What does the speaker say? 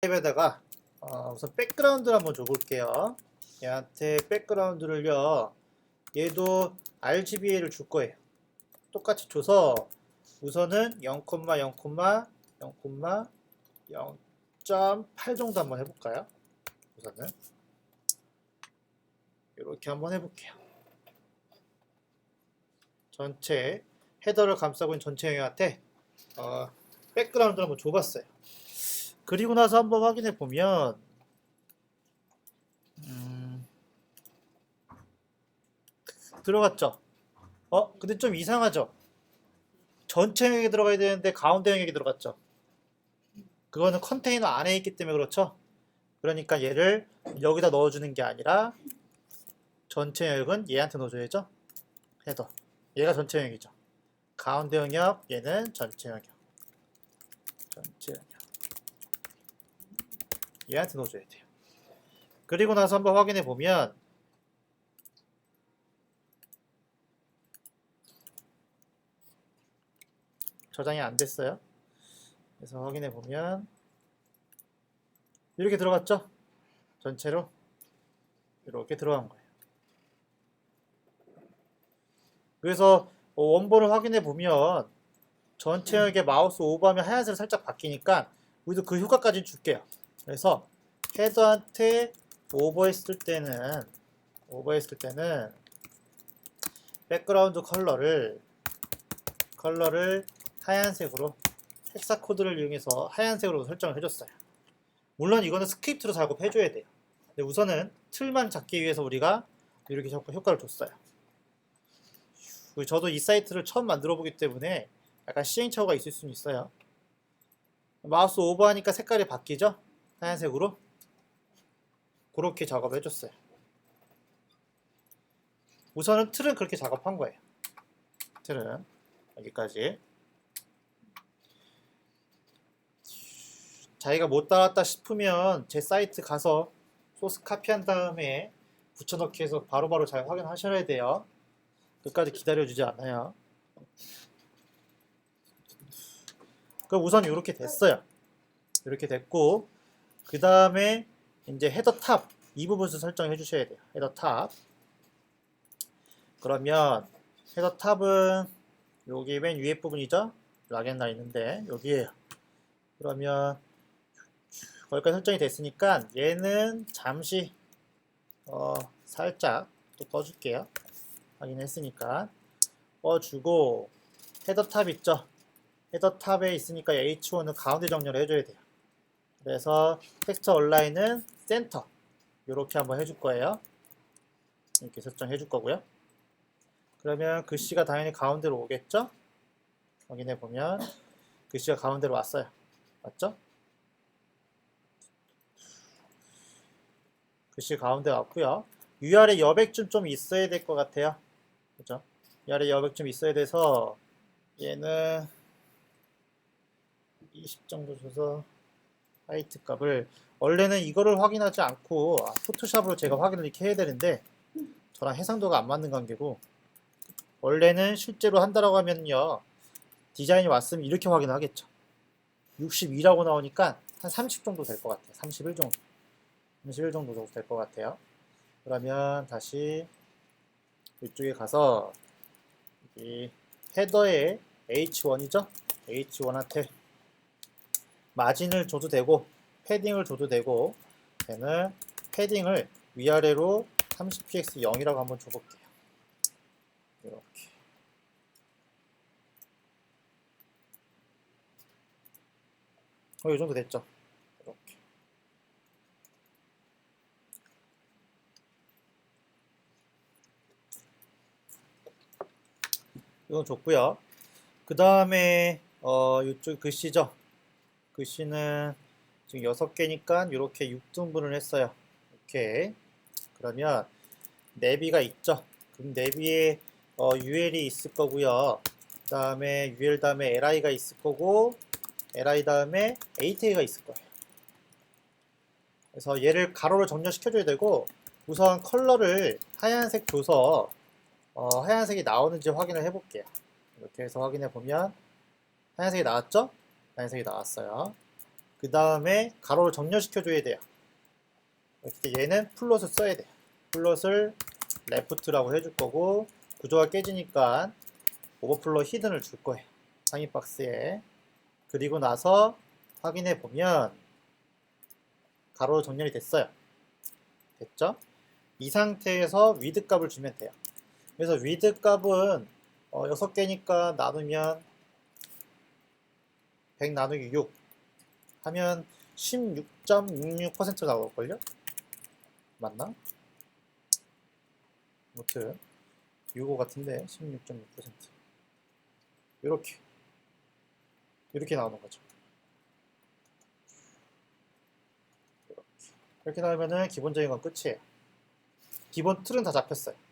탭에다가 우선 백그라운드를 한번 줘볼게요. 얘한테 백그라운드를요. 얘도 RGBA를 줄 거예요. 똑같이 줘서 우선은 0,0,0.8 정도 한번 해볼까요? 우선은 이렇게 한번 해볼게요. 전체 헤더를 감싸고 있는 전체 영역한테 백그라운드를 한번 줘봤어요. 그리고 나서 한번 확인해 보면 들어갔죠? 근데 좀 이상하죠? 전체 영역에 들어가야 되는데 가운데 영역에 들어갔죠? 그거는 컨테이너 안에 있기 때문에 그렇죠? 그러니까 얘를 여기다 넣어주는 게 아니라 전체 영역은 얘한테 넣어줘야죠? 헤더. 얘가 전체 영역이죠. 가운데 영역, 얘는 전체 영역. 전체 영역. 얘한테 넣어줘야 돼요. 그리고 나서 한번 확인해 보면 저장이 안 됐어요. 그래서 확인해 보면 이렇게 들어갔죠? 전체로 이렇게 들어간 거예요. 그래서 원본을 확인해 보면 전체 영역에 마우스 오버하면 하얀색으로 살짝 바뀌니까 우리도 그 효과까지 줄게요. 그래서 헤더한테 오버했을 때는 백그라운드 컬러를 하얀색으로 헥사 코드를 이용해서 하얀색으로 설정을 해줬어요. 물론 이거는 스크립트로 작업해줘야 돼요. 근데 우선은 틀만 잡기 위해서 우리가 이렇게 효과를 줬어요. 저도 이 사이트를 처음 만들어 보기 때문에 약간 시행착오가 있을 수는 있어요. 마우스 오버하니까 색깔이 바뀌죠? 하얀색으로. 그렇게 작업을 해줬어요. 우선은 틀은 그렇게 작업한 거예요. 틀은 여기까지. 자기가 못 따랐다 싶으면 제 사이트 가서 소스 카피한 다음에 붙여넣기 해서 바로바로 잘 확인하셔야 돼요. 끝까지 기다려주지 않아요. 그럼 우선 이렇게 됐어요. 이렇게 됐고 그 다음에 이제 헤더 탑 이 부분을 설정해 주셔야 돼요. 헤더 탑. 그러면 헤더 탑은 여기 맨 위에 부분이죠. 락앤라 있는데 여기에요. 그러면 거기까지 설정이 됐으니까 얘는 잠시 살짝 또 꺼줄게요. 확인했으니까 꺼주고 헤더 탑 있죠. 헤더 탑에 있으니까 H1은 가운데 정렬을 해줘야 돼요. 그래서 텍스처 얼라인은 센터 이렇게 한번 해줄 거예요. 이렇게 설정해 줄 거고요. 그러면 글씨가 당연히 가운데로 오겠죠? 확인해 보면 글씨가 가운데로 왔어요. 맞죠? 글씨 가운데 왔고요. 위아래 여백쯤 좀 있어야 될 것 같아요. 그죠? 위아래 여백 좀 있어야 돼서 얘는 20 정도 줘서 하이트 값을 원래는 이거를 확인하지 않고 포토샵으로 제가 확인을 이렇게 해야 되는데 저랑 해상도가 안 맞는 관계고 원래는 실제로 한다라고 하면요 디자인이 왔으면 이렇게 확인하겠죠. 62라고 나오니까 한 30 정도 될 것 같아요. 31 정도. 31 정도 될 것 같아요. 그러면 다시 이쪽에 가서 이 헤더에 H1이죠? H1한테 마진을 줘도 되고 패딩을 줘도 되고 얘는 패딩을 위아래로 30px 0이라고 한번 줘볼게요. 이렇게 이 정도 됐죠? 이렇게 이건 좋고요. 그 다음에 이쪽 글씨죠. 글씨는 지금 6개니까 이렇게 6등분을 했어요. 오케이. 그러면 내비가 있죠. 그럼 내비에 UL이 있을 거고요. 그 다음에 UL 다음에 LI가 있을 거고 LI 다음에 ATA가 있을 거예요. 그래서 얘를 가로로 정렬시켜줘야 되고 우선 컬러를 하얀색 줘서 하얀색이 나오는지 확인을 해볼게요. 이렇게 해서 확인해 보면 하얀색이 나왔죠? 하얀색이 나왔어요. 그 다음에 가로를 정렬시켜줘야 돼요. 이렇게 얘는 플롯을 써야 돼요. 플롯을 레프트라고 해줄 거고, 구조가 깨지니까 오버플로 히든을 줄 거예요. 상위 박스에. 그리고 나서 확인해 보면 가로 정렬이 됐어요. 됐죠? 이 상태에서 위드 값을 주면 돼요. 그래서 위드 값은 6개니까 나누면 100 나누기 6 하면 16.66% 나올걸요? 맞나? 아무튼 65 같은데 16.6% 이렇게 나오는 거죠. 이렇게 나오면은 기본적인 건 끝이에요. 기본 틀은 다 잡혔어요.